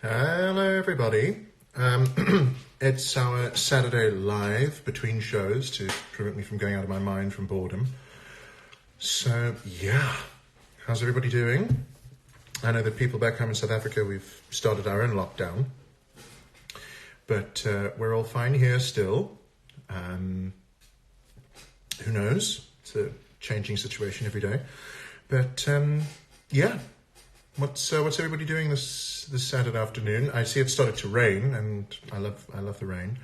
Hello, everybody. It's our Saturday live between shows to prevent me from going out of my mind from boredom. So, yeah. How's everybody doing? I know that people back home in South Africa, we've started our own lockdown. But we're all fine here still. Who knows? It's a changing situation every day. But, yeah. What's everybody doing this Saturday afternoon? I see it started to rain, and I love the rain,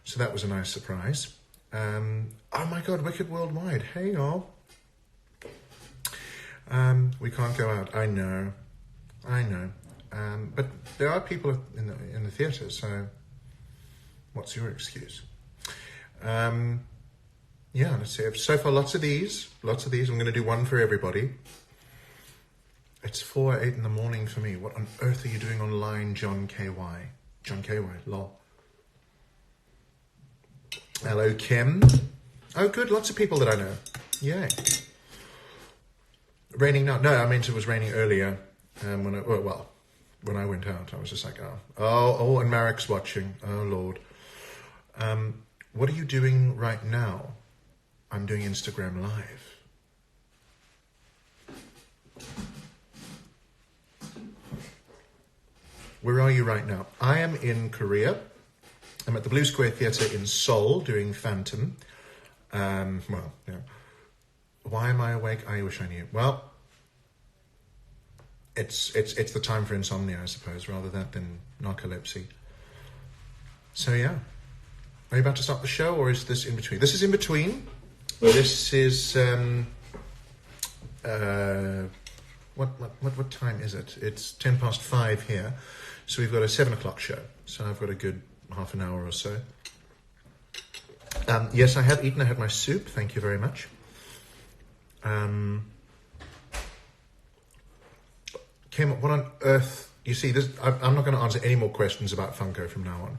so that was a nice surprise. Oh my God, Wicked Worldwide! Hey y'all, we can't go out. I know, but there are people in the theatre. So, what's your excuse? Yeah, let's see. So far, lots of these. I'm going to do one for everybody. It's 4 or 8 in the morning for me. What on earth are you doing online, John KY? John KY, lol. Hello, Kim. Oh, good, lots of people that I know. Yay. Raining now? No, I meant it was raining earlier. When I went out, I was just like, oh, and Marek's watching. Oh, Lord. What are you doing right now? I'm doing Instagram Live. Where are you right now? I am in Korea. I'm at the Blue Square Theatre in Seoul doing Phantom. Why am I awake? I wish I knew. Well, it's the time for insomnia, I suppose, rather than narcolepsy. So yeah. Are you about to start the show, or is this in between? This is in between. This is what time is it? It's 5:10 here. So we've got a 7 o'clock show. So I've got a good half an hour or so. Yes, I have eaten. I had my soup. Thank you very much. Kim, what on earth? You see, this. I'm not going to answer any more questions about Funko from now on.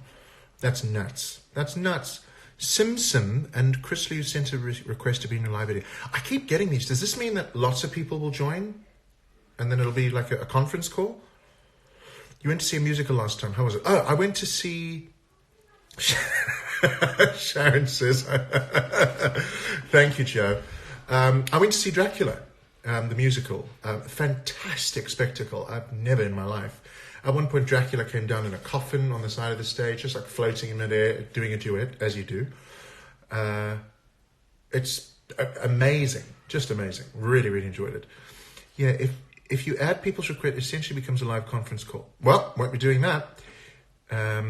That's nuts. Simpson and Chris Liu sent a request to be in a live video. I keep getting these. Does this mean that lots of people will join? And then it'll be like a conference call? You went to see a musical last time. How was it? Oh, I went to see... Sharon says... Thank you, Joe. I went to see Dracula, the musical. Fantastic spectacle. I've never in my life. At one point, Dracula came down in a coffin on the side of the stage, just like floating in midair, doing a duet, as you do. It's amazing. Just amazing. Really, really enjoyed it. Yeah, if you add people's request, it essentially becomes a live conference call. Well, won't be doing that. I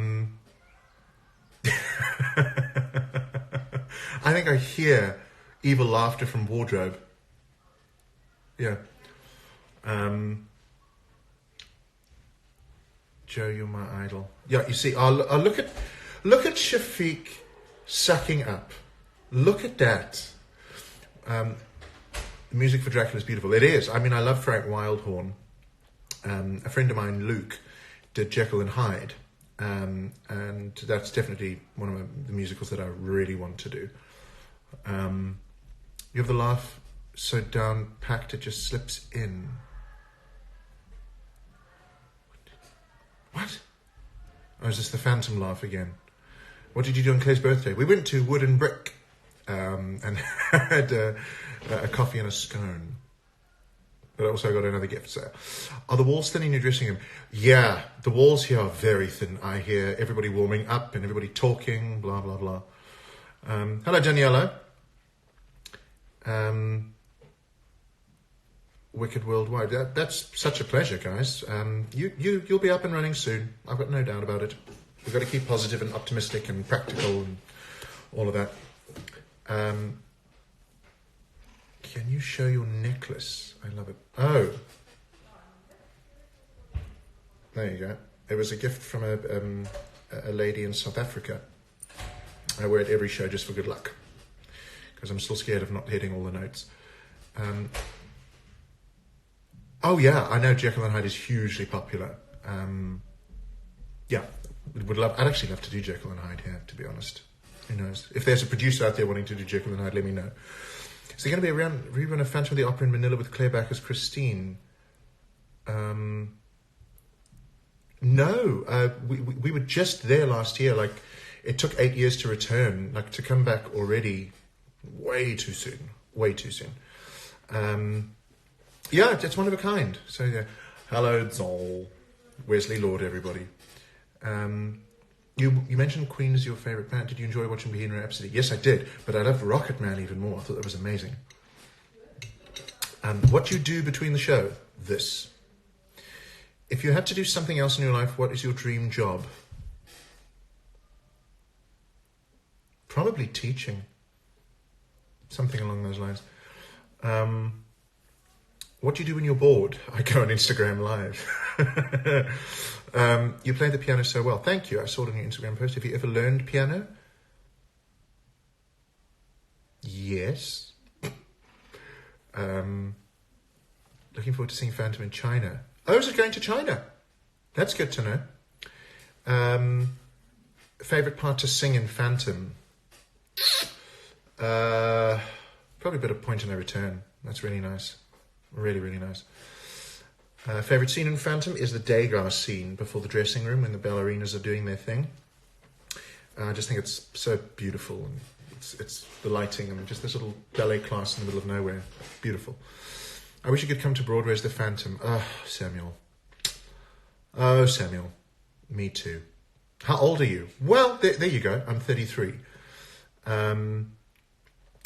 think I hear evil laughter from wardrobe. Yeah. Joe, you're my idol. Yeah, you see, I'll look at Shafiq sucking up. Look at that. The music for Dracula is beautiful. It is. I mean, I love Frank Wildhorn. A friend of mine, Luke, did Jekyll and Hyde. And that's definitely one of the musicals that I really want to do. You have the laugh so down-packed it just slips in. What? Oh, is this the phantom laugh again? What did you do on Claire's birthday? We went to Wood and Brick and had a coffee and a scone. But also I got another gift. So, are the walls thin in your dressing room? Yeah, the walls here are very thin. I hear everybody warming up and everybody talking, blah, blah, blah. Hello, Daniela. Wicked Worldwide. That's such a pleasure, guys. You'll be up and running soon. I've got no doubt about it. We've got to keep positive and optimistic and practical and all of that. Can you show your necklace? I love it. Oh. There you go. It was a gift from a lady in South Africa. I wear it every show just for good luck. Because I'm still scared of not hitting all the notes. Oh yeah, I know Jekyll and Hyde is hugely popular. Yeah, I'd actually love to do Jekyll and Hyde here, to be honest. Who knows? If there's a producer out there wanting to do Jekyll and Hyde, let me know. Is there going to be a rerun of Phantom of the Opera in Manila with Claire Back as Christine? No, No, we were just there last year. Like, it took 8 years to return. Like, to come back already, way too soon. Way too soon. Yeah, it's one of a kind. So yeah, hello, Zoll, Wesley Lord, everybody. You mentioned Queen as your favourite band. Did you enjoy watching Bohemian Rhapsody? Yes, I did, but I loved Rocket Man even more. I thought that was amazing. What do you do between the show? This. If you had to do something else in your life, what is your dream job? Probably teaching. Something along those lines. What do you do when you're bored? I go on Instagram Live. You play the piano so well. Thank you. I saw it on your Instagram post. Have you ever learned piano? Yes. Looking forward to seeing Phantom in China. Oh, is it going to China? That's good to know. Favourite part to sing in Phantom? Probably a bit of Point of No Return. That's really nice. Really, really nice. Favourite scene in Phantom is the Degas scene before the dressing room when the ballerinas are doing their thing. I just think it's so beautiful. And it's the lighting and just this little ballet class in the middle of nowhere. Beautiful. I wish you could come to Broadway as the Phantom. Oh, Samuel. Oh, Samuel. Me too. How old are you? Well, there you go. I'm 33.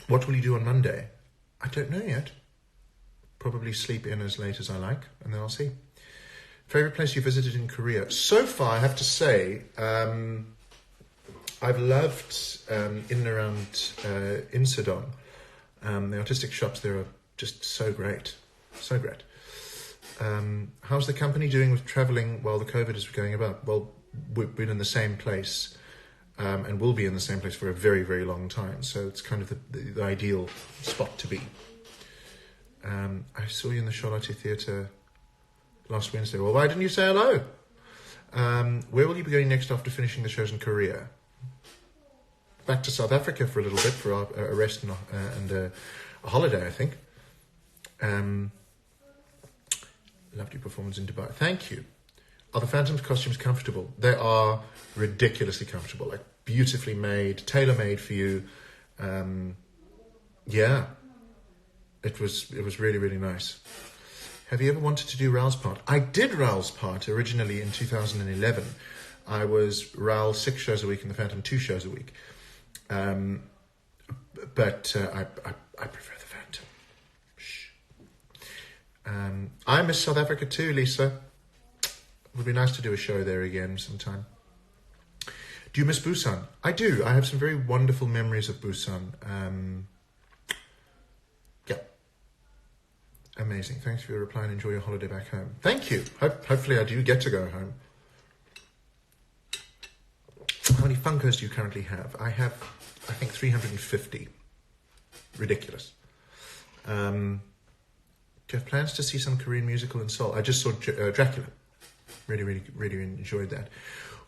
What will you do on Monday? I don't know yet. Probably sleep in as late as I like, and then I'll see. Favourite place you visited in Korea? So far, I have to say, I've loved in and around Insadong. The artistic shops there are just so great. So great. How's the company doing with travelling while the COVID is going about? Well, we've been in the same place and will be in the same place for a very, very long time. So it's kind of the ideal spot to be. I saw you in the Charlotte Theatre last Wednesday. Well, why didn't you say hello? Where will you be going next after finishing the shows in Korea? Back to South Africa for a little bit for a rest and a holiday, I think. Loved your performance in Dubai. Thank you. Are the Phantom's costumes comfortable? They are ridiculously comfortable, like beautifully made, tailor-made for you. Yeah. It was really, really nice. Have you ever wanted to do Raoul's part? I did Raoul's part originally in 2011. I was Raoul 6 shows a week and the Phantom 2 shows a week. But I prefer the Phantom. Shh. I miss South Africa too, Lisa. It would be nice to do a show there again sometime. Do you miss Busan? I do. I have some very wonderful memories of Busan. Yeah. Amazing. Thanks for your reply and enjoy your holiday back home. Thank you. Hopefully I do get to go home. How many Funkos do you currently have? I have, I think, 350. Ridiculous. Do you have plans to see some Korean musical in Seoul? I just saw Dracula. Really, really, really enjoyed that.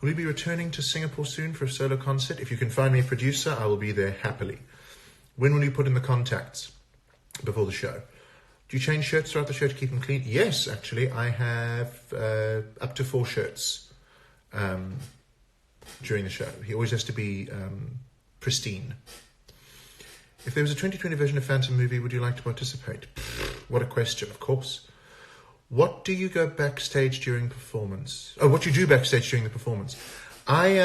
Will you be returning to Singapore soon for a solo concert? If you can find me a producer, I will be there happily. When will you put in the contacts before the show? Do you change shirts throughout the show to keep them clean? Yes, actually. I have up to 4 shirts during the show. He always has to be pristine. If there was a 2020 version of Phantom movie, would you like to participate? What a question, of course. What do you go backstage during performance? Oh, what you do backstage during the performance? I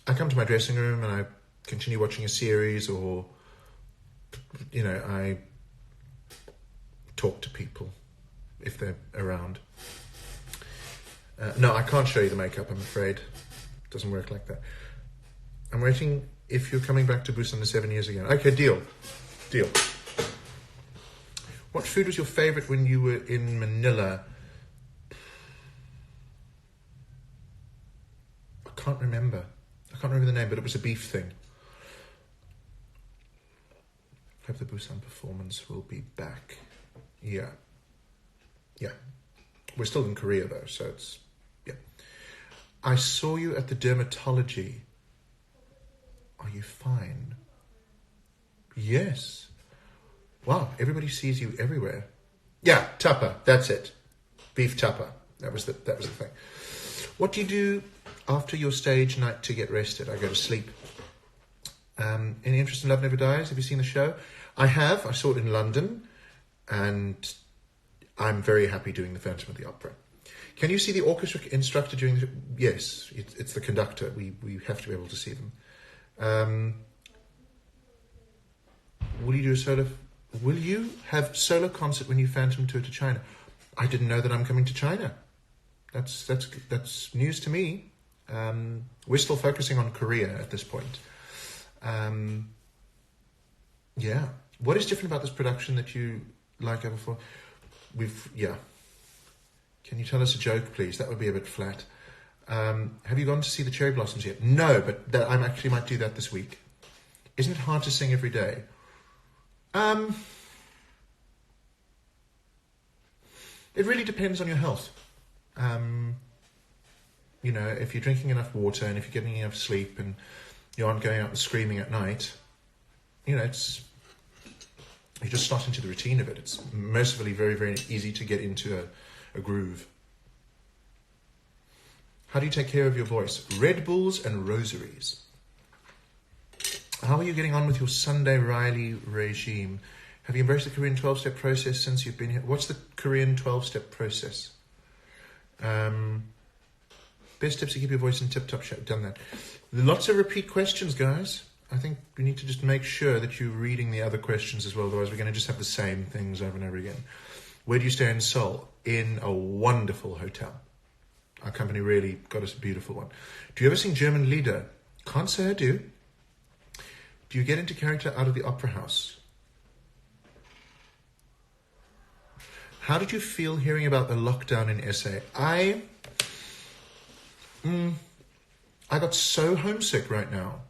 come to my dressing room and I continue watching a series, or, you know, I talk to people if they're around. No, I can't show you the makeup, I'm afraid. It doesn't work like that. I'm waiting if you're coming back to Busan in 7 years again. Okay, deal. What food was your favourite when you were in Manila? I can't remember the name, but it was a beef thing. Hope the Busan performance will be back. Yeah. We're still in Korea though, so it's, yeah. I saw you at the dermatology. Are you fine? Yes. Wow, everybody sees you everywhere. Yeah, tupper, that's it. Beef tupper. That was the thing. What do you do after your stage night to get rested? I go to sleep. Any interest in Love Never Dies? Have you seen the show? I have. I saw it in London, and I'm very happy doing the Phantom of the Opera. Can you see the orchestra instructor during the... Yes, it's the conductor. We have to be able to see them. Will you do a solo... Will you have solo concert when you Phantom tour to China? I didn't know that I'm coming to China. That's news to me. We're still focusing on Korea at this point. Yeah. What is different about this production that you like over before? Can you tell us a joke, please? That would be a bit flat. Have you gone to see the cherry blossoms yet? No, but I actually might do that this week. Isn't it hard to sing every day? It really depends on your health. If you're drinking enough water and if you're getting enough sleep and you aren't going out and screaming at night, you just start into the routine of it. It's mercifully very, very easy to get into a groove. How do you take care of your voice? Red Bulls and rosaries. How are you getting on with your Sunday Riley regime? Have you embraced the Korean 12-step process since you've been here? What's the Korean 12-step process? Best tips to keep your voice in tip-top shape. Done that. Lots of repeat questions, guys. I think we need to just make sure that you're reading the other questions as well. Otherwise, we're going to just have the same things over and over again. Where do you stay in Seoul? In a wonderful hotel. Our company really got us a beautiful one. Do you ever sing German Lieder? Can't say I do. Do you get into character out of the opera house? How did you feel hearing about the lockdown in SA? I got so homesick right now.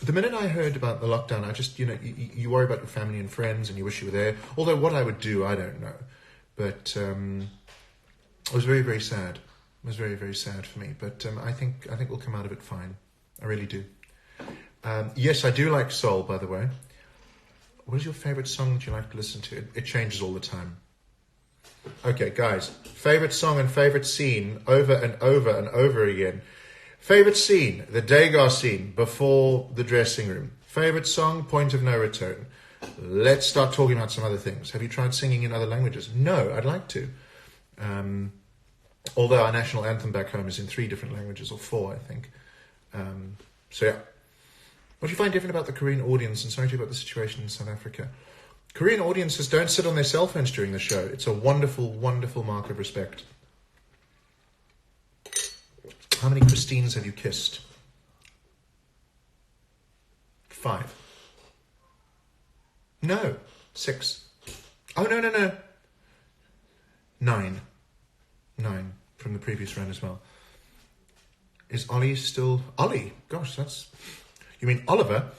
The minute I heard about the lockdown, I just, you worry about your family and friends and you wish you were there. Although what I would do, I don't know. But it was very, very sad. It was very, very sad for me. But I think we'll come out of it fine. I really do. Yes, I do like Seoul, by the way. What is your favorite song that you like to listen to? It changes all the time. Okay, guys. Favorite song and favorite scene over and over and over again. Favorite scene, the Degar scene before the dressing room. Favorite song, Point of No Return. Let's start talking about some other things. Have you tried singing in other languages? No, I'd like to. Although our national anthem back home is in 3 different languages, or 4, I think. So yeah. What do you find different about the Korean audience? And sorry to you about the situation in South Africa. Korean audiences don't sit on their cell phones during the show. It's a wonderful, wonderful mark of respect. How many Christines have you kissed? 5. No. 6. Oh, no. 9. 9 from the previous run as well. Is Ollie still... Ollie? Gosh, that's... You mean Oliver?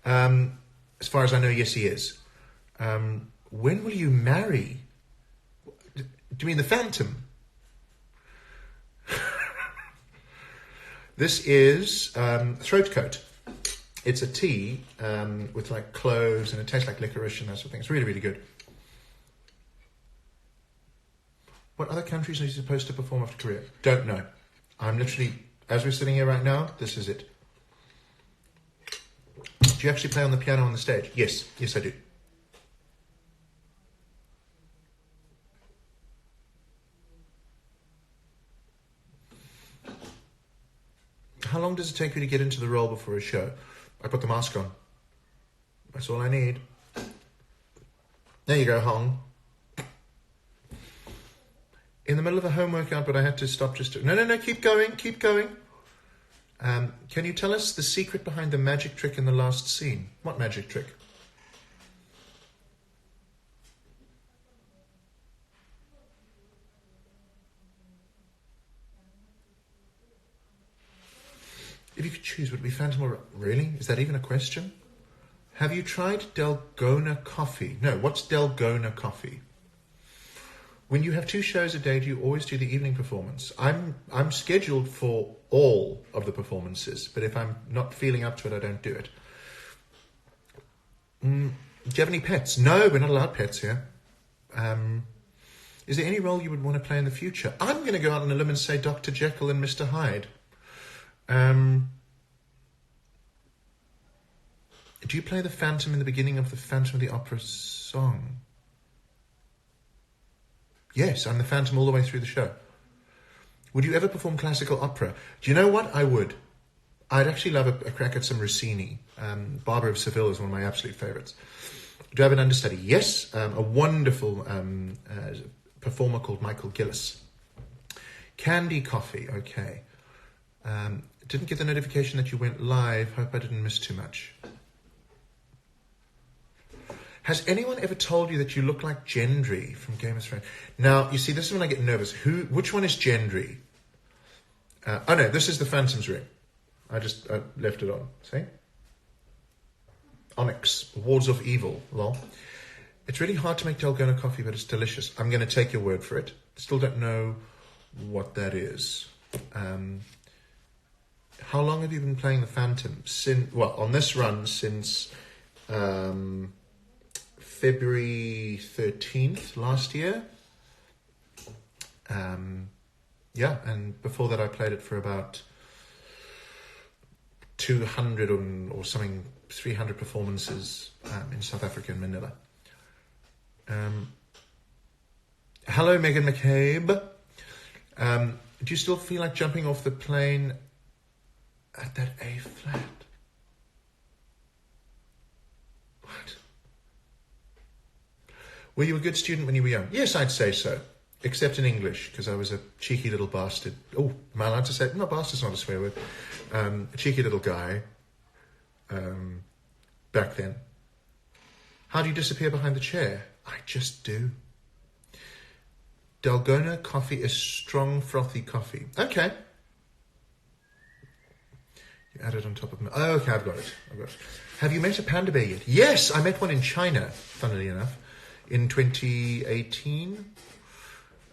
As far as I know, yes, he is. When will you marry? Do you mean the Phantom? This is throat coat. It's a tea with like cloves and it tastes like licorice and that sort of thing. It's really, really good. What other countries are you supposed to perform after Korea? Don't know. I'm literally, as we're sitting here right now, this is it. Do you actually play on the piano on the stage? Yes. Yes, I do. How long does it take you to get into the role before a show? I put the mask on. That's all I need. There you go, Hong. In the middle of a home workout, but I had to stop just to... No, keep going. Can you tell us the secret behind the magic trick in the last scene? What magic trick? If you could choose, would it be Phantom or... Really? Is that even a question? Have you tried Dalgona coffee? No, what's Dalgona coffee? When you have 2 shows a day, do you always do the evening performance? I'm scheduled for all of the performances, but if I'm not feeling up to it, I don't do it. Do you have any pets? No, we're not allowed pets here. Is there any role you would want to play in the future? I'm going to go out on a limb and say Dr. Jekyll and Mr. Hyde. Do you play the Phantom in the beginning of the Phantom of the Opera song? Yes, I'm the Phantom all the way through the show. Would you ever perform classical opera? Do you know what? I would. I'd actually love a crack at some Rossini. Barber of Seville is one of my absolute favourites. Do I have an understudy? Yes, a wonderful performer called Michael Gillis. Candy Coffee, okay. Didn't get the notification that you went live. Hope I didn't miss too much. Has anyone ever told you that you look like Gendry from Game of Thrones? Now, you see, this is when I get nervous. Which one is Gendry? Oh no, this is the Phantom's ring. I left it on. See? Onyx, Wards of Evil. Lol. It's really hard to make Dalgona coffee, but it's delicious. I'm going to take your word for it. Still don't know what that is. How long have you been playing the Phantom? On this run since February 13th last year. Yeah, and before that I played it for about 200 or something, 300 performances in South Africa and Manila. Hello, Megan McCabe. Do you still feel like jumping off the plane at that A flat? What? Were you a good student when you were young? Yes, I'd say so. Except in English, because I was a cheeky little bastard. Oh, am I allowed to say? No, bastard's not a swear word. A cheeky little guy back then. How do you disappear behind the chair? I just do. Dalgona coffee is strong, frothy coffee. Okay. You add it on top of me. Oh, okay, I've got it. Have you met a panda bear yet? Yes, I met one in China, funnily enough, in 2018.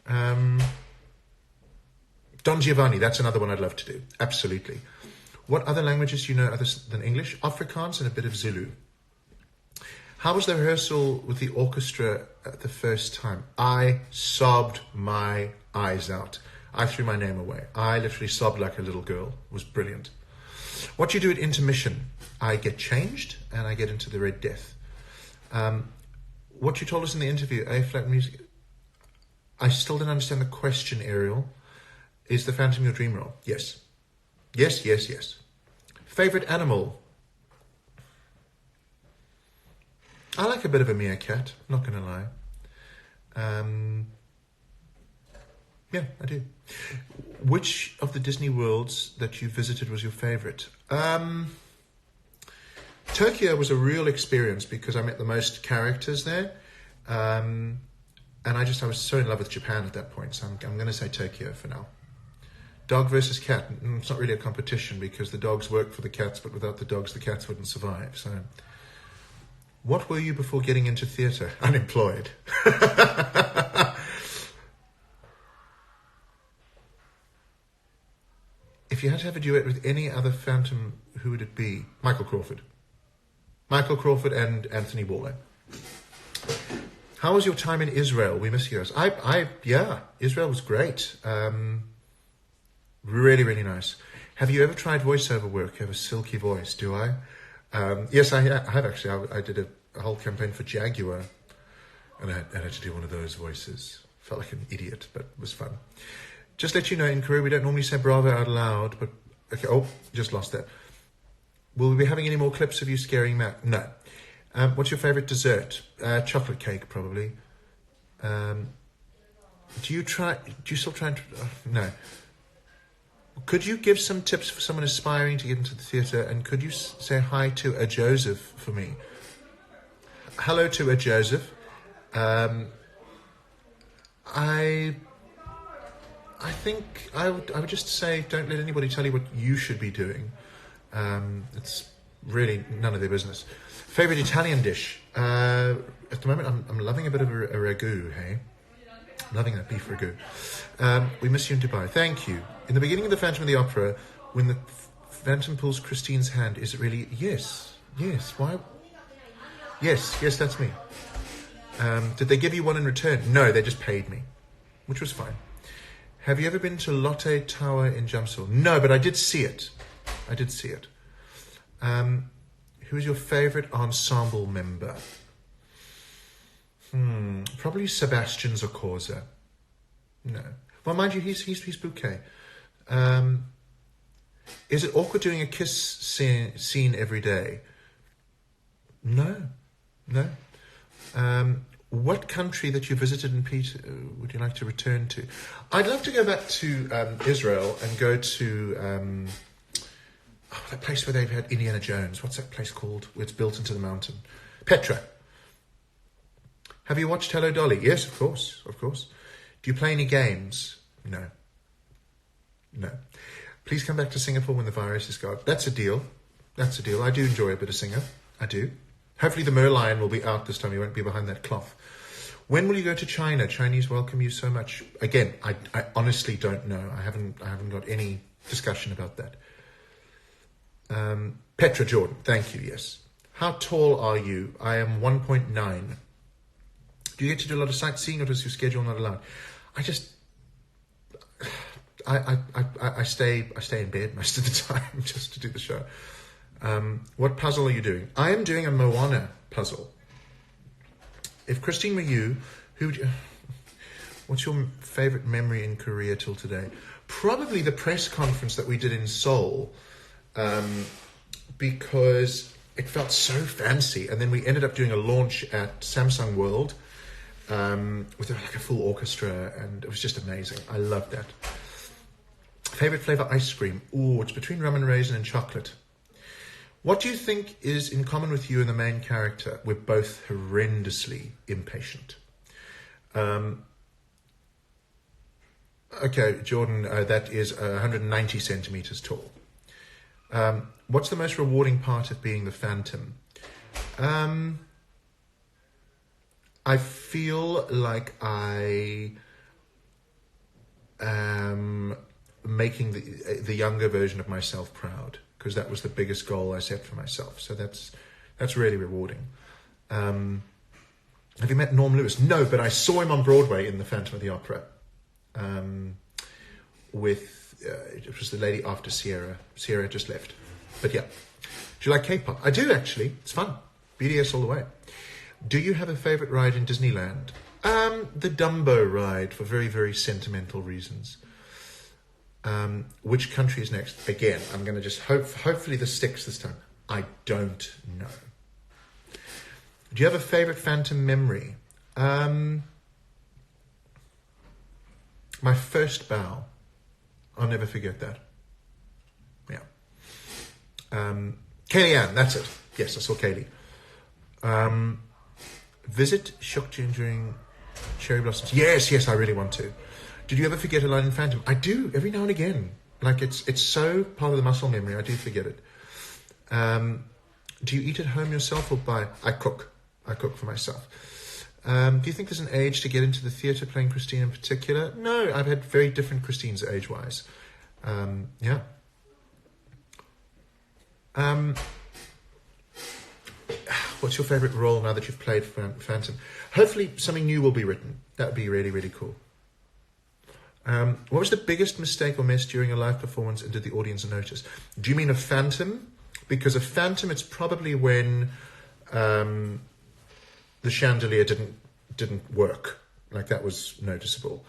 Don Giovanni, that's another one I'd love to do. Absolutely. What other languages do you know other than English? Afrikaans and a bit of Zulu. How was the rehearsal with the orchestra at the first time? I sobbed my eyes out. I threw my name away. I literally sobbed like a little girl. It was brilliant. What do you do at intermission? I get changed and I get into the Red Death. What you told us in the interview, A-flat music... I still don't understand the question, Ariel. Is the Phantom your dream role? Yes. Yes. Favorite animal? I like a bit of a meerkat, not going to lie. Yeah, I do. Which of the Disney worlds that you visited was your favorite? Tokyo was a real experience because I met the most characters there. And I was so in love with Japan at that point, so I'm going to say Tokyo for now. Dog versus cat. It's not really a competition because the dogs work for the cats, but without the dogs, the cats wouldn't survive. So, what were you before getting into theatre? Unemployed. If you had to have a duet with any other Phantom, who would it be? Michael Crawford. Michael Crawford and Anthony Warlow. How was your time in Israel? We miss you guys. Yeah, Israel was great. Really, really nice. Have you ever tried voiceover work? You have a silky voice, do I? Yes, I have actually. I did a whole campaign for Jaguar, and I had to do one of those voices. Felt like an idiot, but it was fun. Just let you know, in Korea, we don't normally say bravo out loud, but... Okay, just lost that. Will we be having any more clips of you scaring Matt? No. What's your favourite dessert? Chocolate cake, probably. Do you still try and... no. Could you give some tips for someone aspiring to get into the theatre? And could you say hi to a Joseph for me? Hello to a Joseph. I think I would just say don't let anybody tell you what you should be doing. It's really none of their business. Favorite Italian dish? At the moment, I'm loving a bit of a ragu, hey? I'm loving that beef ragu. We miss you in Dubai. Thank you. In the beginning of the Phantom of the Opera, when the Phantom pulls Christine's hand, is it really... Yes. Why? Yes, that's me. Did they give you one in return? No, they just paid me. which was fine. Have you ever been to Lotte Tower in Seoul? No, but I did see it. Who is your favorite ensemble member? Probably Sebastian Zakorza. No. Well, mind you, he's bouquet. Is it awkward doing a kiss scene every day? No. What country that you visited in Peter would you like to return to? I'd love to go back to Israel and go to that place where they've had Indiana Jones. What's that place called? Where it's built into the mountain? Petra. Have you watched Hello Dolly? Yes, of course. Do you play any games? No. Please come back to Singapore when the virus is gone. That's a deal. I do enjoy a bit of singer. I do. Hopefully the Merlion will be out this time. You won't be behind that cloth. When will you go to China? Chinese welcome you so much. Again, I honestly don't know. I haven't got any discussion about that. Petra Jordan, thank you, yes. How tall are you? I am 1.9. Do you get to do a lot of sightseeing, or does your schedule not allow? I stay in bed most of the time just to do the show. What puzzle are you doing? I am doing a Moana puzzle. If Christine were you, what's your favorite memory in Korea till today? Probably the press conference that we did in Seoul, because it felt so fancy. And then we ended up doing a launch at Samsung World with like a full orchestra, and it was just amazing. I loved that. Favorite flavor ice cream? Ooh, it's between rum and raisin and chocolate. What do you think is in common with you and the main character? We're both horrendously impatient. Okay, Jordan, that is 190 centimeters tall. What's the most rewarding part of being the Phantom? I feel like I am making the younger version of myself proud, because that was the biggest goal I set for myself. So that's really rewarding. Have you met Norm Lewis? No, but I saw him on Broadway in The Phantom of the Opera. It was the lady after Sierra. Sierra just left. But yeah. Do you like K-pop? I do, actually. It's fun. BDS all the way. Do you have a favorite ride in Disneyland? The Dumbo ride, for very, very sentimental reasons. Which country is next? Again, I'm going to just hopefully this sticks this time. I don't know. Do you have a favorite Phantom memory? My first bow. I'll never forget that. Yeah. Kaylee Ann, that's it. Yes, I saw Kaylee. Visit Shokjin during cherry blossoms. Yes, I really want to. Did you ever forget a line in Phantom? I do, every now and again. Like, it's so part of the muscle memory, I do forget it. Do you eat at home yourself or buy? I cook for myself. Do you think there's an age to get into the theatre, playing Christine in particular? No, I've had very different Christines age-wise. Yeah. What's your favourite role now that you've played Phantom? Hopefully something new will be written. That would be really, really cool. What was the biggest mistake or mess during a live performance, and did the audience notice? Do you mean a Phantom? Because a Phantom, it's probably when the chandelier didn't work. Like, that was noticeable.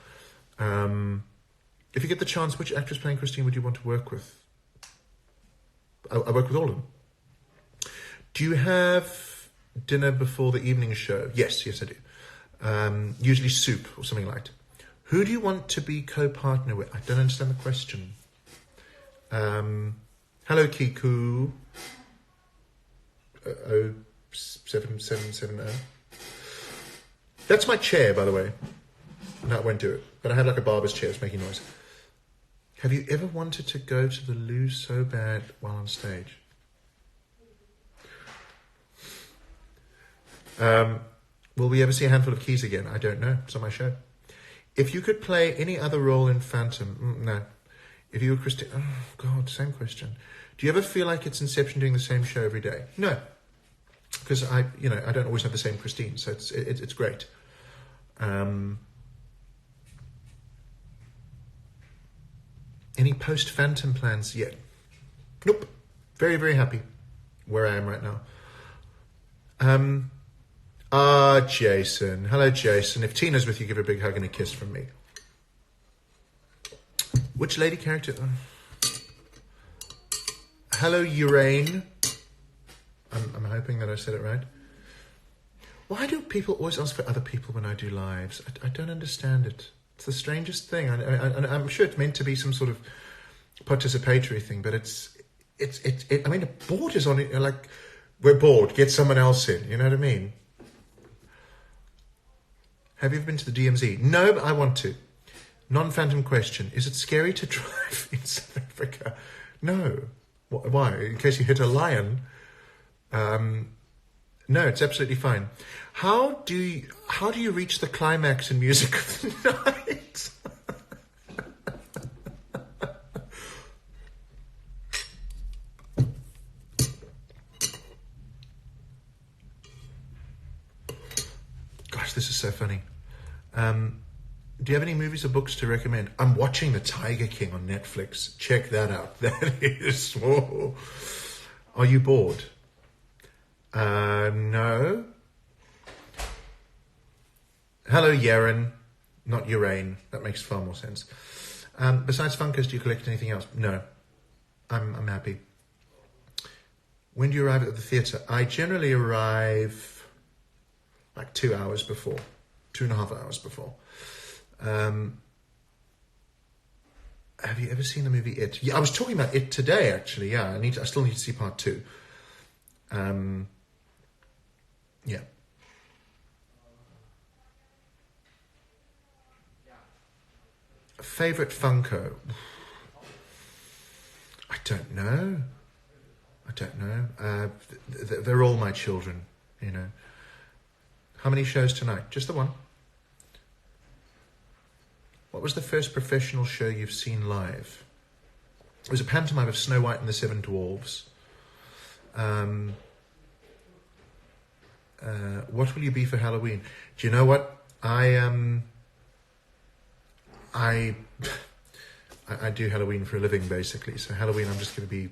If you get the chance, which actress playing Christine would you want to work with? I work with all of them. Do you have dinner before the evening show? Yes, I do. Usually soup or something like that. Who do you want to be co-partner with? I don't understand the question. Hello, Kiku. 07770. That's my chair, by the way. No, I won't do it. But I had like a barber's chair. It's making noise. Have you ever wanted to go to the loo so bad while on stage? Will we ever see a handful of keys again? I don't know. It's on my show. If you could play any other role in Phantom, no. If you were Christine, oh God, same question. Do you ever feel like it's Inception doing the same show every day? No, because I don't always have the same Christine, so it's great. Any post-Phantom plans yet? Nope. Very, very happy where I am right now. Jason. Hello, Jason. If Tina's with you, give her a big hug and a kiss from me. Which lady character? Hello, Uraine. I'm hoping that I said it right. Why do people always ask for other people when I do lives? I don't understand it. It's the strangest thing. I'm sure it's meant to be some sort of participatory thing, but I mean, the board is on it. Like, we're bored. Get someone else in. You know what I mean? Have you ever been to the DMZ? No, but I want to. Non-Phantom question. Is it scary to drive in South Africa? No. Why? In case you hit a lion? No, it's absolutely fine. How do you reach the climax in Music of the Night? Gosh, this is so funny. Do you have any movies or books to recommend? I'm watching The Tiger King on Netflix. Check that out. That is... Whoa. Are you bored? No. Hello, Yaren. Not Uraine. That makes far more sense. Besides Funkers, do you collect anything else? No. I'm happy. When do you arrive at the theatre? I generally arrive like 2 hours before. 2.5 hours before. Have you ever seen the movie It? Yeah, I was talking about It today, actually. Yeah, I still need to see part 2. Yeah. Favorite Funko? I don't know. They're all my children, you know. How many shows tonight? Just the one. What was the first professional show you've seen live? It was a pantomime of Snow White and the Seven Dwarfs. What will you be for Halloween? Do you know what? I do Halloween for a living, basically. So Halloween, I'm just going to be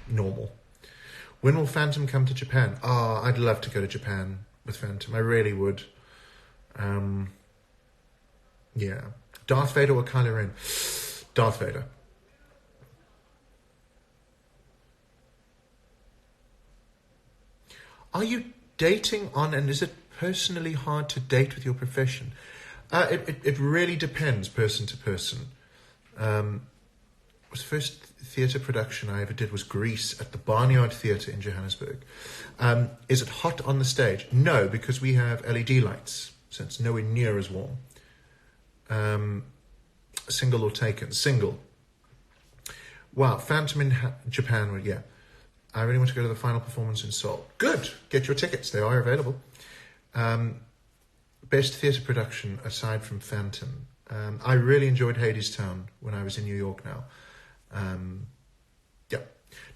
normal. When will Phantom come to Japan? Oh, I'd love to go to Japan with Phantom. I really would. Yeah. Darth Vader or Kylo Ren? Darth Vader. Are you dating on, and is it personally hard to date with your profession? It really depends person to person. The first theatre production I ever did was Grease at the Barnyard Theatre in Johannesburg. Is it hot on the stage? No, because we have LED lights, so it's nowhere near as warm. Single or taken? Single. Wow, Phantom in Japan, well, yeah. I really want to go to the final performance in Seoul. Good, get your tickets, they are available. Best theatre production aside from Phantom. I really enjoyed Hadestown when I was in New York now. Yeah.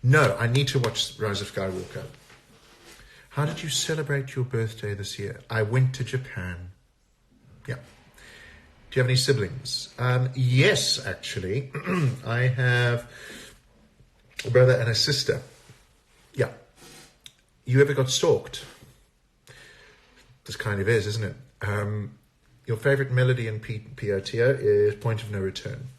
No, I need to watch Rise of Skywalker. How did you celebrate your birthday this year? I went to Japan. Yeah. Do you have any siblings? Yes, actually. I have a brother and a sister. Yeah. You ever got stalked? This kind of is, isn't it? Your favourite melody in POTO is Point of No Return.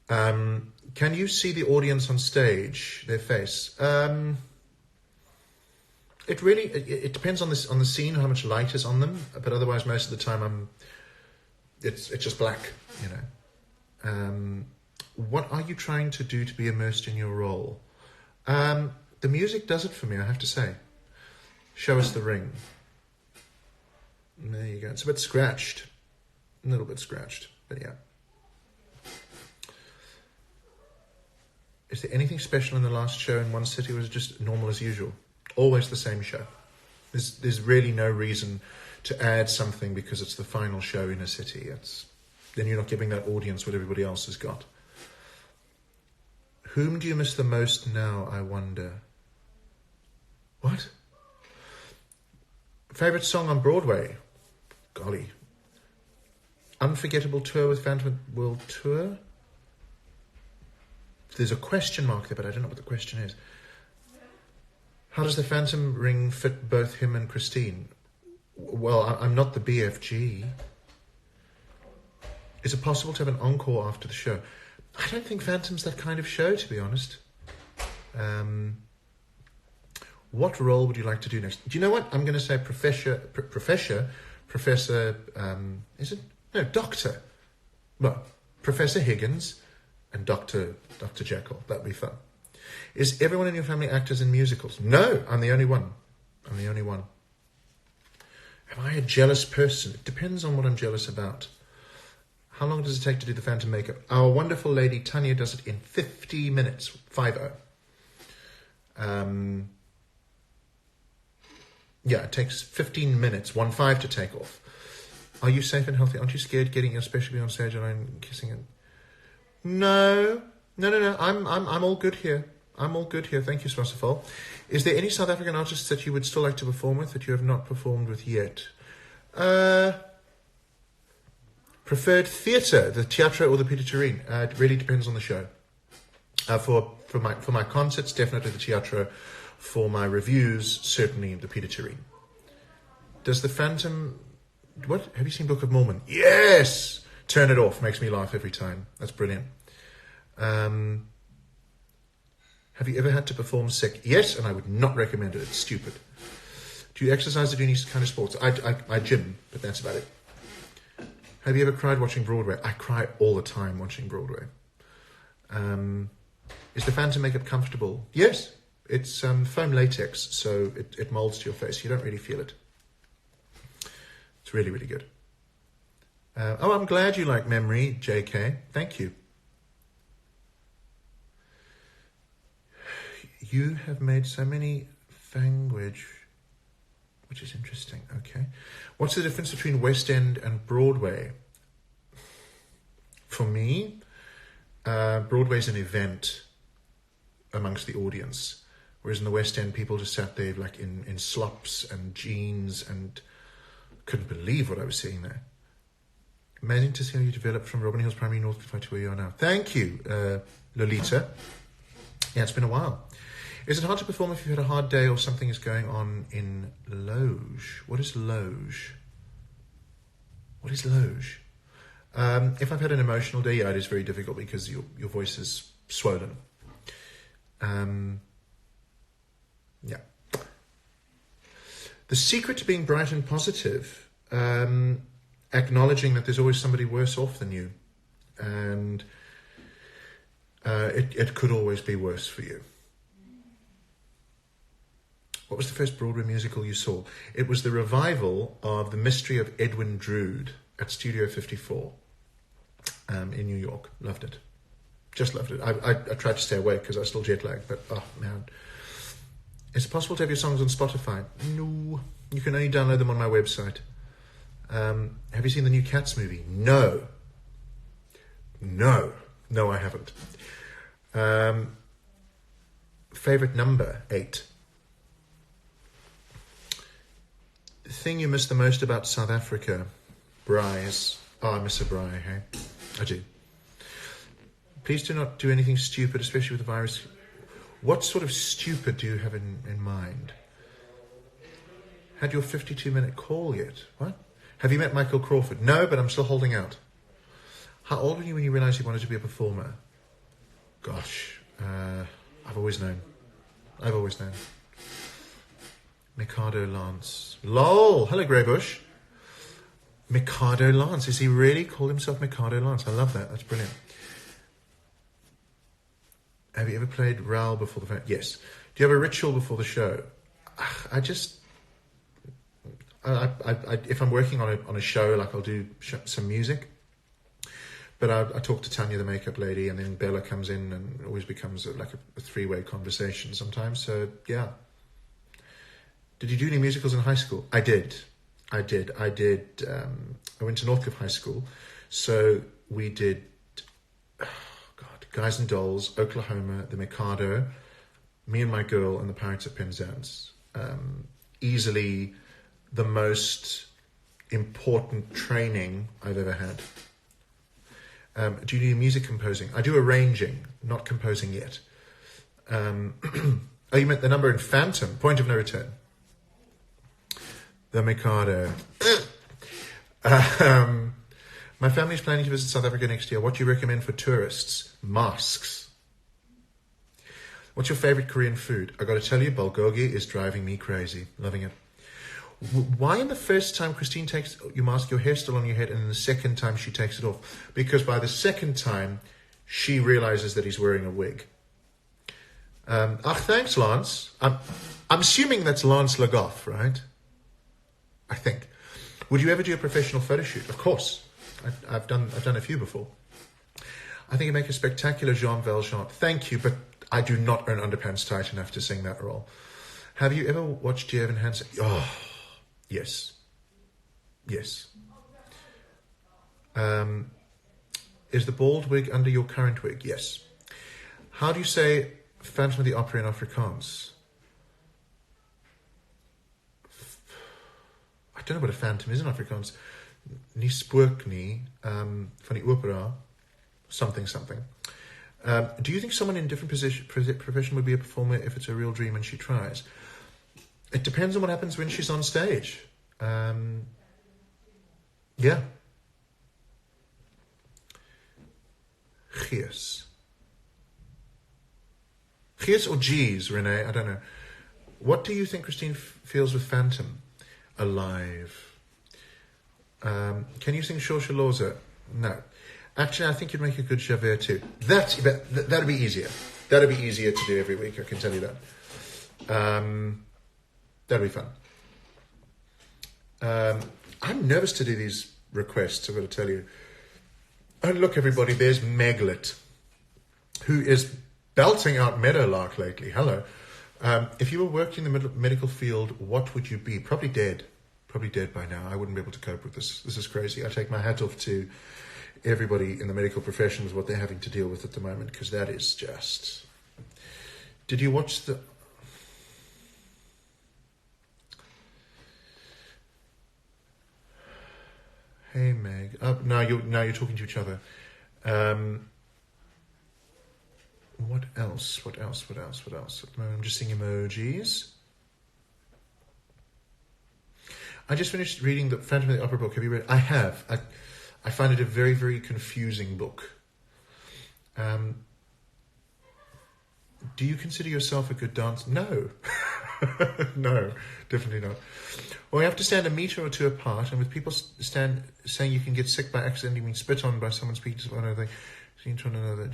Can you see the audience on stage, their face? It really it depends on the scene, how much light is on them. But otherwise, most of the time, it's just black, you know. What are you trying to do to be immersed in your role? The music does it for me, I have to say. Show us the ring. There you go. It's a bit scratched. A little bit scratched, but yeah. Is there anything special in the last show in one city, or was it just normal as usual? Always the same show. There's really no reason to add something because it's the final show in a city. Then you're not giving that audience what everybody else has got. Whom do you miss the most now, I wonder? What? Favorite song on Broadway? Golly. Unforgettable tour with Phantom World Tour? There's a question mark there, but I don't know what the question is. How does the Phantom ring fit both him and Christine? Well, I'm not the BFG. Is it possible to have an encore after the show? I don't think Phantom's that kind of show, to be honest. What role would you like to do next? Do you know what? I'm going to say Professor, is it? No, Doctor. Well, Professor Higgins and Dr. Jekyll. That'd be fun. Is everyone in your family actors in musicals? No, I'm the only one. I'm the only one. Am I a jealous person? It depends on what I'm jealous about. How long does it take to do the Phantom makeup? Our wonderful lady Tanya does it in 50 minutes. 50. Yeah, it takes 15 minutes, 15 to take off. Are you safe and healthy? Aren't you scared getting your special on stage alone, kissing it? No. I'm all good here. I'm all good here. Thank you, Swasafal. Is there any South African artists that you would still like to perform with that you have not performed with yet? Preferred theatre, the Teatro or the Peter Turine? It really depends on the show. For my concerts, definitely the Teatro. For my reviews, certainly the Peter Turine. Does the Phantom... What? Have you seen Book of Mormon? Yes! Turn it off. Makes me laugh every time. That's brilliant. Have you ever had to perform sick? Yes, and I would not recommend it. It's stupid. Do you exercise or do any kind of sports? I gym, but that's about it. Have you ever cried watching Broadway? I cry all the time watching Broadway. Is the Phantom makeup comfortable? Yes. It's foam latex, so it molds to your face. You don't really feel it. It's really, really good. I'm glad you like memory, JK. Thank you. You have made so many language, which is interesting. Okay. What's the difference between West End and Broadway? For me, Broadway's an event amongst the audience. Whereas in the West End, people just sat there like in slops and jeans and couldn't believe what I was seeing there. Amazing to see how you developed from Robin Hills Primary North to where you are now. Thank you, Lolita. Yeah, it's been a while. Is it hard to perform if you've had a hard day or something is going on in Loge? What is Loge? What is Loge? If I've had an emotional day, yeah, it is very difficult because your voice is swollen. Yeah. The secret to being bright and positive, acknowledging that there's always somebody worse off than you. And it could always be worse for you. What was the first Broadway musical you saw? It was the revival of The Mystery of Edwin Drood at Studio 54 in New York. Loved it. Just loved it. I tried to stay awake because I was still jet lagged, but oh man. Is it possible to have your songs on Spotify? No. You can only download them on my website. Have you seen the new Cats movie? No. No, I haven't. Favorite number? 8. The thing you miss the most about South Africa, Bri, is... Oh, I miss a Bri, hey? I do. Please do not do anything stupid, especially with the virus. What sort of stupid do you have in mind? Had your 52-minute call yet? What? Have you met Michael Crawford? No, but I'm still holding out. How old were you when you realised you wanted to be a performer? Gosh, I've always known. Mikado Lance. LOL! Hello, Greybush. Mikado Lance. Is he really called himself Mikado Lance? I love that. That's brilliant. Have you ever played Raoul before the fact? Yes. Do you have a ritual before the show? If I'm working on a show, like I'll do some music. But I talk to Tanya, the makeup lady, and then Bella comes in, and it always becomes a 3-way conversation sometimes. So, yeah. Did you do any musicals in high school? I did. I went to Northcliffe High School. So we did, Guys and Dolls, Oklahoma, The Mikado, Me and My Girl, and The Pirates of Penzance. Easily the most important training I've ever had. Do you do music composing? I do arranging, not composing yet. Oh, you meant the number in Phantom, Point of No Return. The Mikado. My family is planning to visit South Africa next year. What do you recommend for tourists? Masks. What's your favorite Korean food? I got to tell you, bulgogi is driving me crazy. Loving it. Why in the first time Christine takes your mask, your hair's still on your head, and then the second time she takes it off? Because by the second time, she realizes that he's wearing a wig. Thanks, Lance. I'm assuming that's Lance Lagoff, right? I think. Would you ever do a professional photo shoot? Of course. I've done a few before. I think you make a spectacular Jean Valjean. Thank you, but I do not own underpants tight enough to sing that role. Have you ever watched Dear Evan Hansen? Oh, yes. Yes. Is the bald wig under your current wig? Yes. How do you say Phantom of the Opera in Afrikaans? I don't know what a phantom is in Afrikaans. Nie spook nie, van die opera, something. Do you think someone in a different profession would be a performer if it's a real dream and she tries? It depends on what happens when she's on stage. Yeah. Gees or G's, Renee? I don't know. What do you think Christine feels with Phantom? Alive. Can you sing Shoshaloza? No. Actually, I think you'd make a good Javert too. That'd be easier. That'd be easier to do every week, I can tell you that. That'd be fun. I'm nervous to do these requests, I've got to tell you. Oh, look, everybody, there's Meglet, who is belting out Meadowlark lately. Hello. If you were working in the medical field, what would you be? Probably dead. Probably dead by now. I wouldn't be able to cope with this. This is crazy. I take my hat off to everybody in the medical profession with what they're having to deal with at the moment, because that is just... Did you watch the... Hey, Meg. Oh, now you're talking to each other. What else? At the moment, I'm just seeing emojis. I just finished reading the Phantom of the Opera book. Have you read it? I have. I find it a very, very confusing book. Do you consider yourself a good dancer? No. No, definitely not. Well, you have to stand a meter or two apart, and with people saying you can get sick by accidentally being spit on by someone speaking to one another, seeing to one another.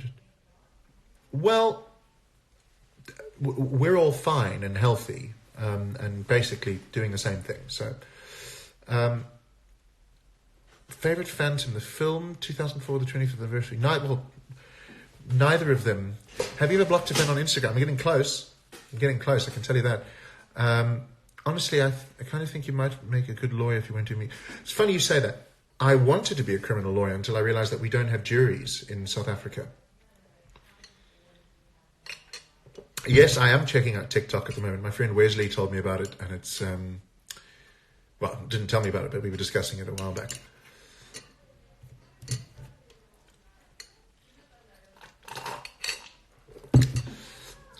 Well, we're all fine and healthy, and basically doing the same thing. So, favorite Phantom, the film, 2004, the 25th anniversary. Neither of them. Have you ever blocked a fan on Instagram? I'm getting close, I can tell you that. Honestly, I kind of think you might make a good lawyer if you went to me. It's funny you say that. I wanted to be a criminal lawyer until I realized that we don't have juries in South Africa. Yes, I am checking out TikTok at the moment. My friend Wesley told me about it, and it's, didn't tell me about it, but we were discussing it a while back.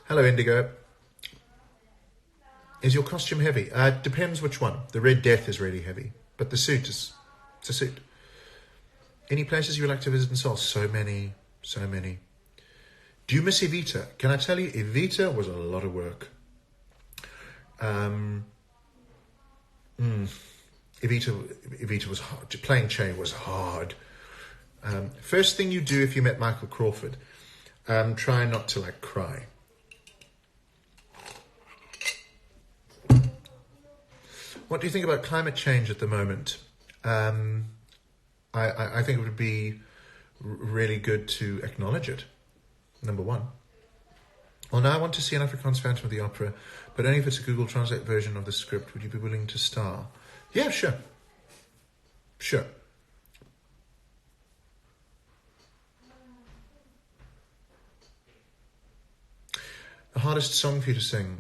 Hello, Indigo. Is your costume heavy? Depends which one. The Red Death is really heavy, but it's a suit. Any places you would like to visit in Seoul? So many. Do you miss Evita? Can I tell you, Evita was a lot of work. Evita was hard. Playing Che was hard. First thing you do if you met Michael Crawford, try not to cry. What do you think about climate change at the moment? I think it would be really good to acknowledge it, number one. Well, now I want to see an Afrikaans Phantom of the Opera, but only if it's a Google Translate version of the script. Would you be willing to star? Yeah, sure. The hardest song for you to sing?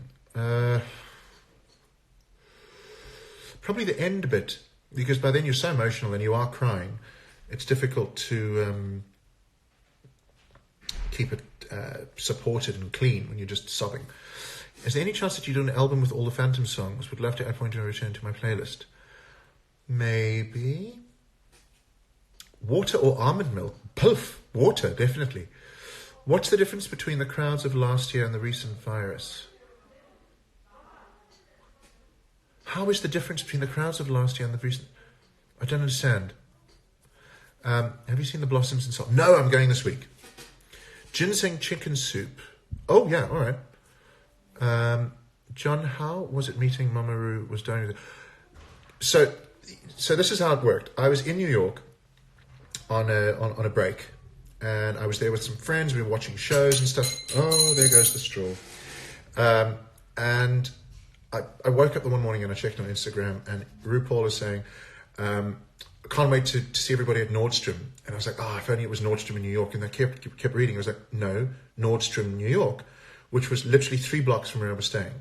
Probably the end bit. because by then you're so emotional and you are crying, it's difficult to keep it supported and clean when you're just sobbing. Is there any chance that you do an album with all the Phantom songs? Would love to add point to return to my playlist. Maybe. Water or almond milk? Poof! Water, definitely. What's the difference between the crowds of last year and the recent virus? How is the difference between the crowds of last year and the recent... I don't understand. Have you seen the Blossoms and Seoul? No, I'm going this week. Ginseng chicken soup. Oh, yeah, all right. John, how was it meeting Mamaru was dining with it? So this is how it worked. I was in New York on a break, and I was there with some friends. We were watching shows and stuff. Oh, there goes the straw. And I woke up the one morning and I checked on Instagram, and RuPaul is saying, I can't wait to see everybody at Nordstrom. And I was like, if only it was Nordstrom in New York. And I kept reading. I was like, no, Nordstrom, New York, which was literally 3 blocks from where I was staying.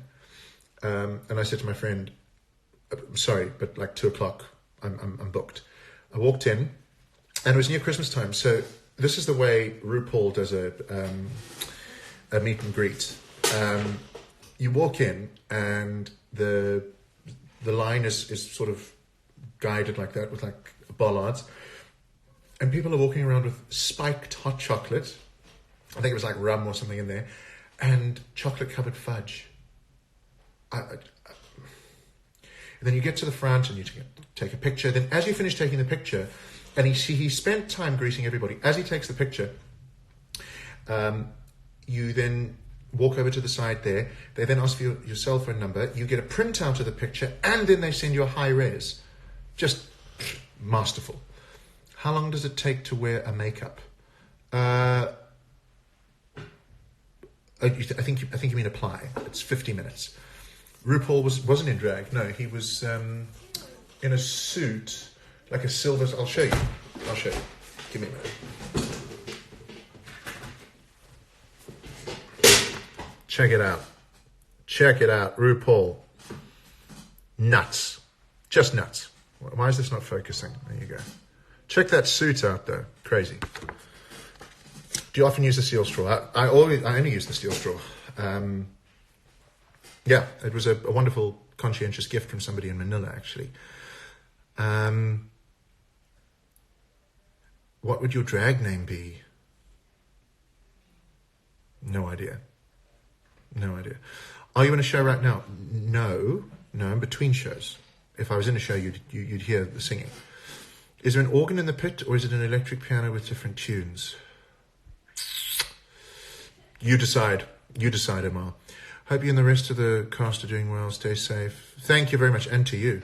And I said to my friend, sorry, but like 2:00, I'm booked. I walked in, and it was near Christmas time. So this is the way RuPaul does a meet and greet. You walk in, and the line is sort of guided like that with like bollards, and people are walking around with spiked hot chocolate. I think it was like rum or something in there, and chocolate covered fudge. And then you get to the front and you take a picture. Then as you finish taking the picture, and he spent time greeting everybody. As he takes the picture, you then walk over to the side there. They then ask for your cell phone number. You get a printout of the picture, and then they send you a high res. Just masterful. How long does it take to wear a makeup? I think you mean apply. It's 50 minutes. RuPaul wasn't in drag. No, he was in a suit, like a silver. I'll show you. Give me a minute. Check it out. RuPaul. Nuts. Just nuts. Why is this not focusing? There you go. Check that suit out, though. Crazy. Do you often use the steel straw? I only use the steel straw. Yeah, it was a wonderful, conscientious gift from somebody in Manila, actually. What would your drag name be? No idea. Are you in a show right now? No, I'm between shows. If I was in a show, you'd hear the singing. Is there an organ in the pit, or is it an electric piano with different tunes? You decide, Emma. Hope you and the rest of the cast are doing well. Stay safe. Thank you very much, and to you.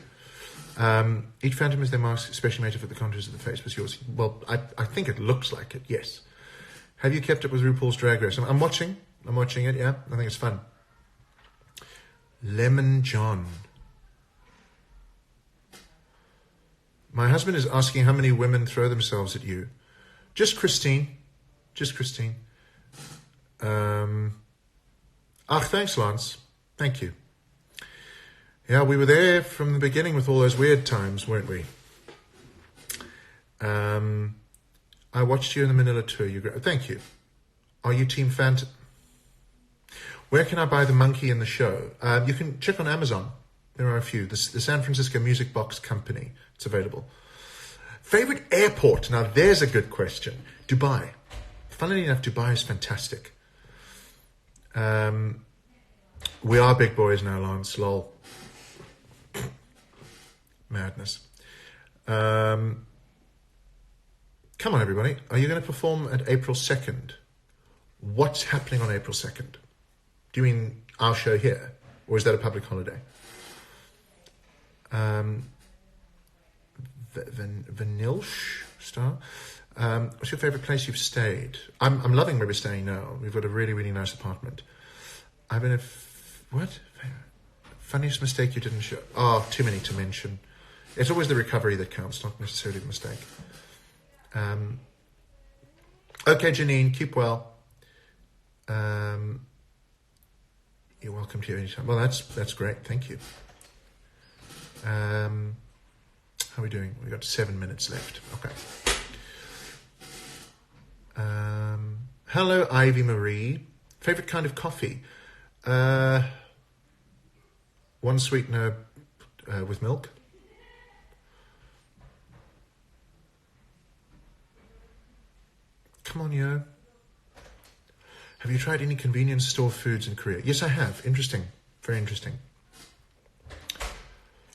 Each Phantom is their mask, especially made to fit the contours of the face. Was yours? Well, I think it looks like it, yes. Have you kept up with RuPaul's Drag Race? I'm watching it, yeah. I think it's fun. Lemon John. My husband is asking how many women throw themselves at you. Just Christine. Thanks, Lance. Thank you. Yeah, we were there from the beginning with all those weird times, weren't we? I watched you in the Manila tour. Thank you. Are you Team Phantom? Where can I buy the monkey in the show? You can check on Amazon. There are a few. The San Francisco Music Box Company. It's available. Favorite airport? Now, there's a good question. Dubai. Funnily enough, Dubai is fantastic. We are big boys now, Lance. Lol. Madness. Come on, everybody. Are you going to perform at April 2nd? What's happening on April 2nd? Do you mean our show here? Or is that a public holiday? Vanilsh Star. What's your favourite place you've stayed? I'm loving where we're staying now. We've got a really, really nice apartment. I've been what? Funniest mistake you didn't show? Oh, too many to mention. It's always the recovery that counts, not necessarily the mistake. Okay, Janine, keep well. You're welcome to you anytime. Well, that's great. Thank you. How are we doing? We've got 7 minutes left. Okay. Hello, Ivy Marie. Favorite kind of coffee? One sweetener with milk. Come on, yo. Have you tried any convenience store foods in Korea? Yes, I have. Interesting. Very interesting.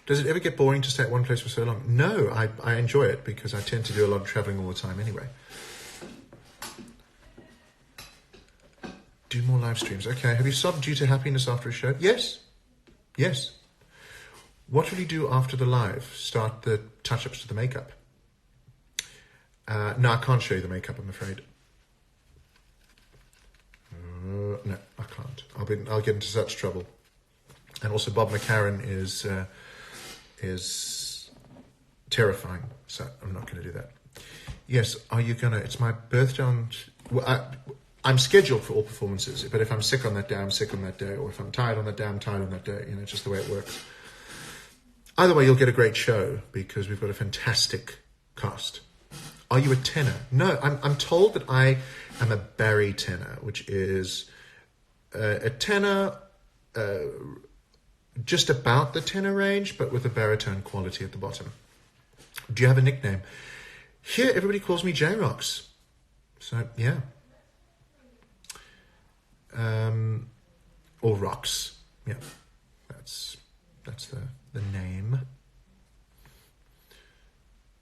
Does it ever get boring to stay at one place for so long? No, I enjoy it because I tend to do a lot of traveling all the time anyway. Do more live streams. Okay. Have you sobbed due to happiness after a show? Yes. Yes. What will you do after the live? Start the touch-ups to the makeup? No, I can't show you the makeup, I'm afraid. No, I can't. I'll get into such trouble. And also, Bob McCarran is terrifying, so I'm not going to do that. Yes, are you gonna? It's my birthday on. I'm scheduled for all performances, but if I'm sick on that day, I'm sick on that day, or if I'm tired on that day, I'm tired on that day. You know, it's just the way it works. Either way, you'll get a great show because we've got a fantastic cast. Are you a tenor? No, I'm told that I am a baritone, which is a tenor, just about the tenor range, but with a baritone quality at the bottom. Do you have a nickname? Here, everybody calls me J-Rox. So, yeah. Or Rox. Yeah, that's the name.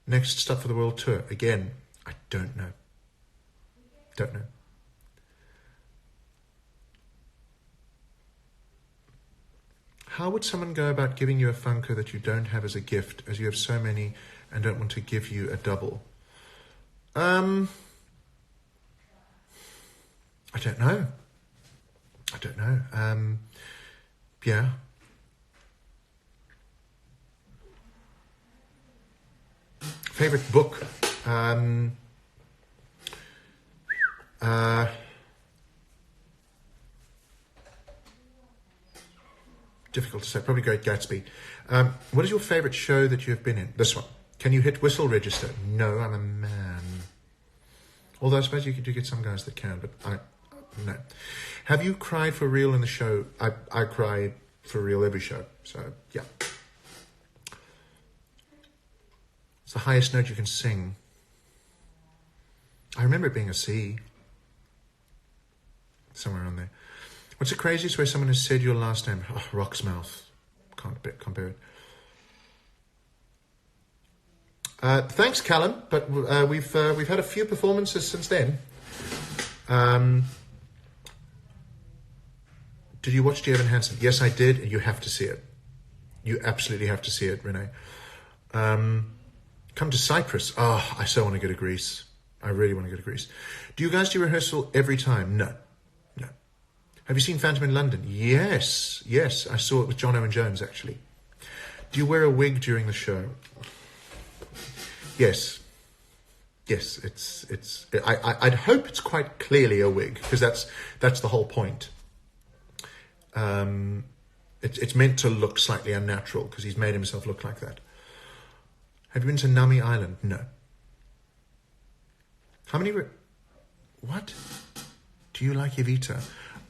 Next stop for the world tour. Again, I don't know. Don't know. How would someone go about giving you a Funko that you don't have as a gift, as you have so many and don't want to give you a double? I don't know. Yeah. Favorite book? Difficult to say. Probably Great Gatsby. What is your favorite show that you have been in? This one. Can you hit whistle register? No, I'm a man. Although I suppose you do get some guys that can, but no. Have you cried for real in the show? I cry for real every show. So, yeah. It's the highest note you can sing. I remember it being a C. Somewhere on there. What's the craziest way someone has said your last name? Oh, Roxmouth. Can't bear it. Thanks, Callum. But we've had a few performances since then. Did you watch Dear Evan Hansen? Yes, I did. You have to see it. You absolutely have to see it, Renee. Come to Cyprus. Oh, I so want to go to Greece. I really want to go to Greece. Do you guys do rehearsal every time? No. Have you seen Phantom in London? Yes. I saw it with John Owen Jones, actually. Do you wear a wig during the show? Yes. I'd hope it's quite clearly a wig because that's the whole point. It's meant to look slightly unnatural because he's made himself look like that. Have you been to Nami Island? No. How many? What? Do you like Evita?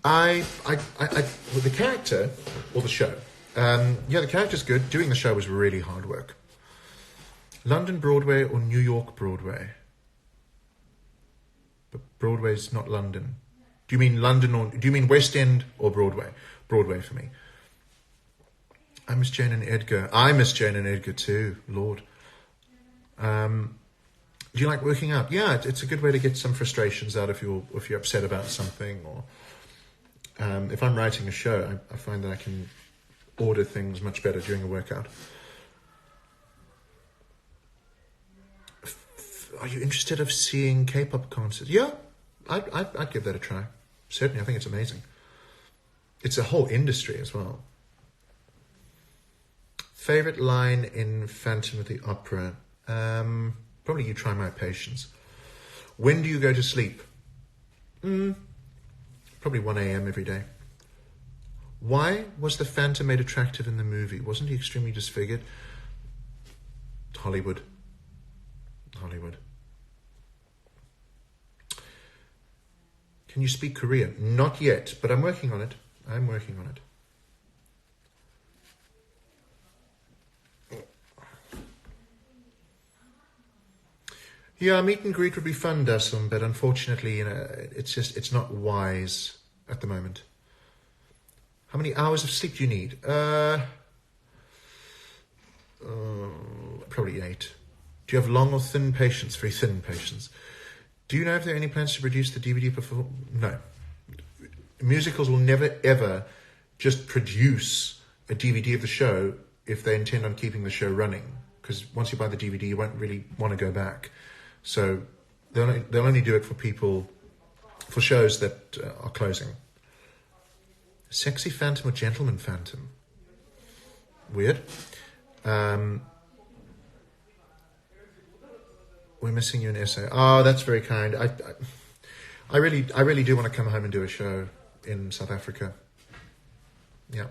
The character or the show. The character's good. Doing the show was really hard work. London Broadway or New York Broadway? But Broadway's not London. Do you mean London or do you mean West End or Broadway? Broadway for me. I miss Jane and Edgar. I miss Jane and Edgar too. Lord. Do you like working out? Yeah, it's a good way to get some frustrations out if you're upset about something, or if I'm writing a show, I find that I can order things much better during a workout. Are you interested of seeing K-pop concerts? Yeah, I'd give that a try. Certainly, I think it's amazing. It's a whole industry as well. Favorite line in Phantom of the Opera? Probably "You try my patience." When do you go to sleep? Probably 1 a.m. every day. Why was the Phantom made attractive in the movie? Wasn't he extremely disfigured? Hollywood. Hollywood. Can you speak Korean? Not yet, but I'm working on it. I'm working on it. Yeah, meet and greet would be fun, Dasum, but unfortunately, it's not wise at the moment. How many hours of sleep do you need? Probably 8. Do you have long or thin patients? Very thin patients. Do you know if there are any plans to produce the DVD before? No. Musicals will never, ever just produce a DVD of the show if they intend on keeping the show running. Because once you buy the DVD, you won't really want to go back. So they'll only do it for shows that are closing. Sexy Phantom or Gentleman Phantom? Weird. We're missing you an essay. Oh, that's very kind. I really do want to come home and do a show in South Africa. Yeah.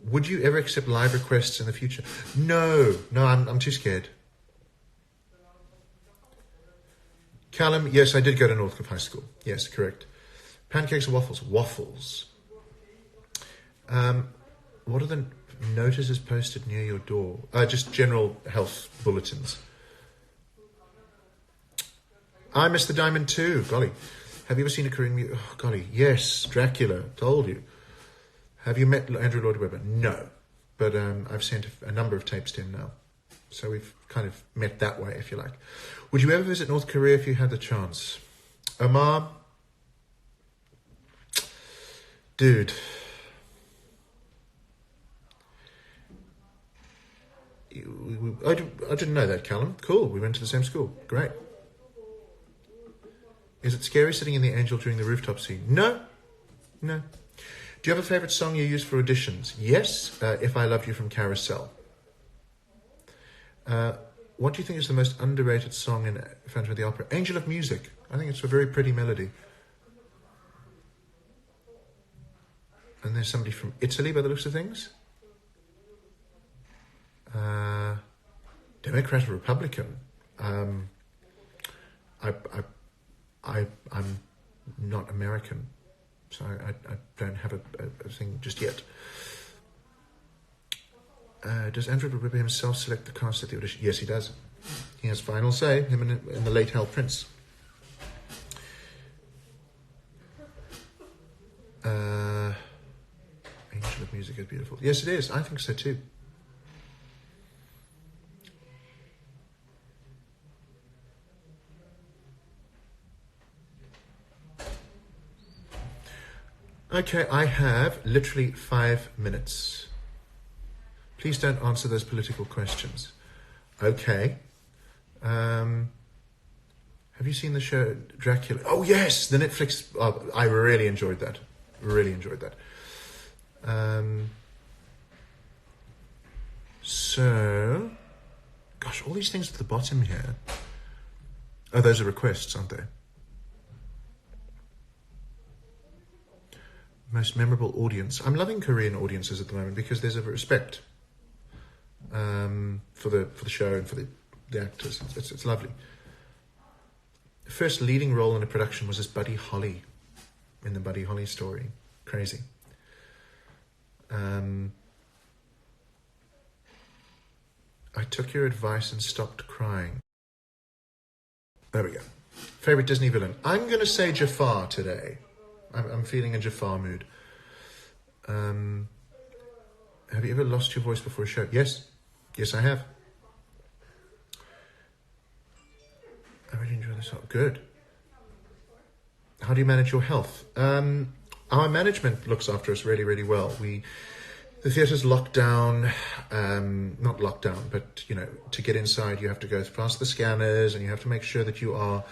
Would you ever accept live requests in the future? No, I'm too scared. Callum, yes, I did go to Northcliffe High School. Yes, correct. Pancakes or waffles? Waffles. What are the notices posted near your door? Just general health bulletins. I missed the diamond too. Golly. Have you ever seen a Korean movie? Oh, golly. Yes, Dracula. Told you. Have you met Andrew Lloyd Webber? No. But I've sent a number of tapes to him now. So we've kind of met that way, if you like. Would you ever visit North Korea if you had the chance? Omar? Dude. I didn't know that, Callum. Cool. We went to the same school. Great. Is it scary sitting in the Angel during the rooftop scene? No. Do you have a favourite song you use for auditions? Yes. If I Loved You from Carousel. What do you think is the most underrated song in Phantom of the Opera? Angel of Music. I think it's a very pretty melody. And there's somebody from Italy by the looks of things. Democrat or Republican? I'm not American, so I don't have a thing just yet. Does Andrew Lloyd Webber himself select the cast at the audition? Yes, he does. He has final say, him and the late Hal Prince. Angel of Music is beautiful. Yes, it is. I think so too. Okay, I have literally 5 minutes. Please don't answer those political questions. Okay. Have you seen the show Dracula? Oh, yes, the Netflix. Oh, I really enjoyed that. So, gosh, all these things at the bottom here. Oh, those are requests, aren't they? Most memorable audience. I'm loving Korean audiences at the moment because there's a respect for the show and for the actors. It's lovely. The first leading role in a production was as Buddy Holly in the Buddy Holly story. Crazy. I took your advice and stopped crying. There we go. Favorite Disney villain? I'm going to say Jafar today. I'm feeling a Jafar mood. Have you ever lost your voice before a show? Yes, I have. I really enjoy this. Good. How do you manage your health? Our management looks after us really, really well. The theatre's locked down, not locked down, but to get inside you have to go past the scanners and you have to make sure that you are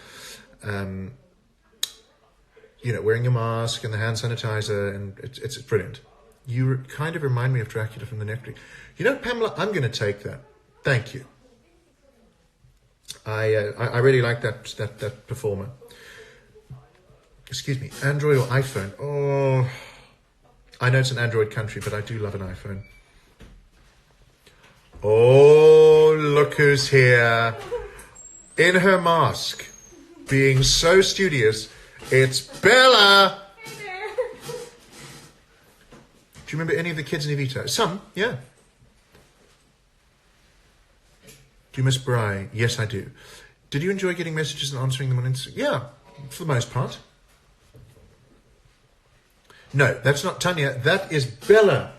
wearing your mask and the hand sanitizer, and it's brilliant. You kind of remind me of Dracula from the Netflix. Pamela, I'm going to take that. Thank you. I really like that performer. Excuse me, Android or iPhone? Oh, I know it's an Android country, but I do love an iPhone. Oh, look who's here. In her mask, being so studious, it's Bella. Hey there. Do you remember any of the kids in Evita? Some, yeah. Do you miss Bri? Yes, I do. Did you enjoy getting messages and answering them on Instagram? Yeah, for the most part. No, that's not Tanya. That is Bella.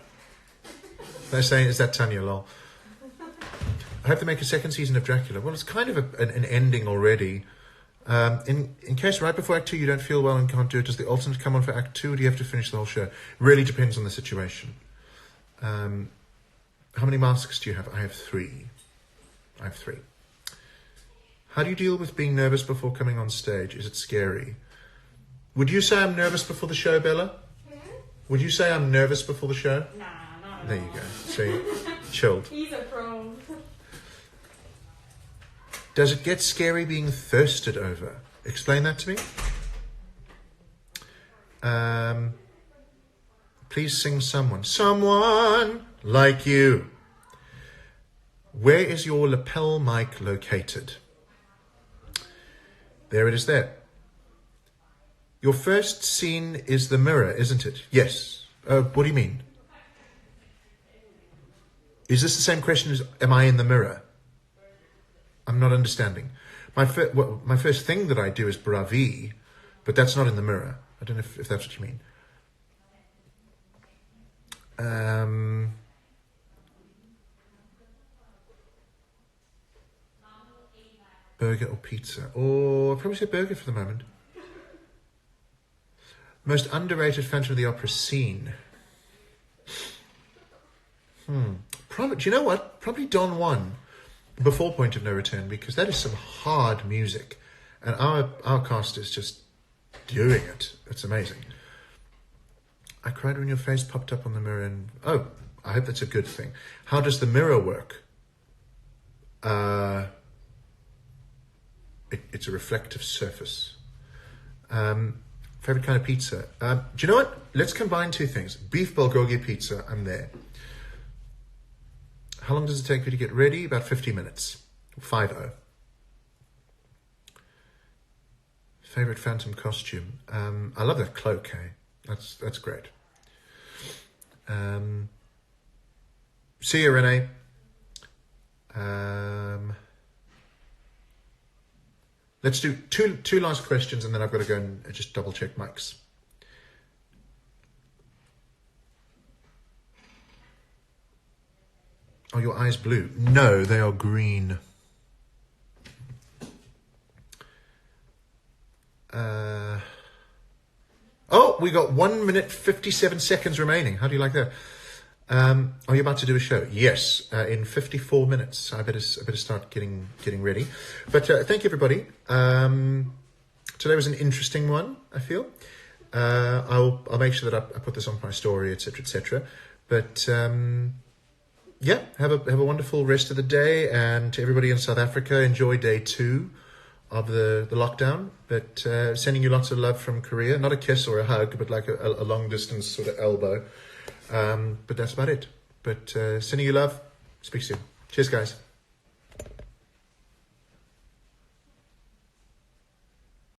They're saying, is that Tanya, lol? I hope they make a second season of Dracula. Well, it's kind of an ending already. In case right before Act 2 you don't feel well and can't do it, does the alternate come on for Act 2 or do you have to finish the whole show? Really depends on the situation. How many masks do you have? I have 3. How do you deal with being nervous before coming on stage? Is it scary? Would you say I'm nervous before the show, Bella? Would you say I'm nervous before the show? Nah, not at There all. you go. See? Chilled. He's a pro. Does it get scary being thirsted over? Explain that to me. Please sing someone. Someone like you. Where is your lapel mic located? There it is there. Your first scene is the mirror, isn't it? Yes. What do you mean? Is this the same question as, am I in the mirror? I'm not understanding. My first thing that I do is bravi, but that's not in the mirror. I don't know if that's what you mean. Burger or pizza? Or I'll probably say burger for the moment. Most underrated Phantom of the Opera scene. Probably, do you know what? Probably Don Juan, before Point of No Return, because that is some hard music. And our cast is just doing it. It's amazing. I cried when your face popped up on the mirror and... Oh, I hope that's a good thing. How does the mirror work? It's a reflective surface. Favorite kind of pizza? Do you know what? Let's combine two things. Beef bulgogi pizza, I'm there. How long does it take for you to get ready? About 50 minutes. 50. Favorite Phantom costume? I love that cloak, eh? That's great. See you, Renee. Let's do two last questions and then I've got to go and just double check mics. Are your eyes blue? No, they are green. Oh, we got 1 minute 57 seconds remaining. How do you like that? Are you about to do a show? Yes, in 54 minutes. I better start getting ready. But thank you, everybody. Today was an interesting one, I feel. I'll make sure that I put this on my story, etc., etc. But yeah, have a wonderful rest of the day, and to everybody in South Africa, enjoy day 2 of the lockdown. But sending you lots of love from Korea. Not a kiss or a hug, but like a long distance sort of elbow. But that's about it. But sending you love. Speak soon. Cheers, guys.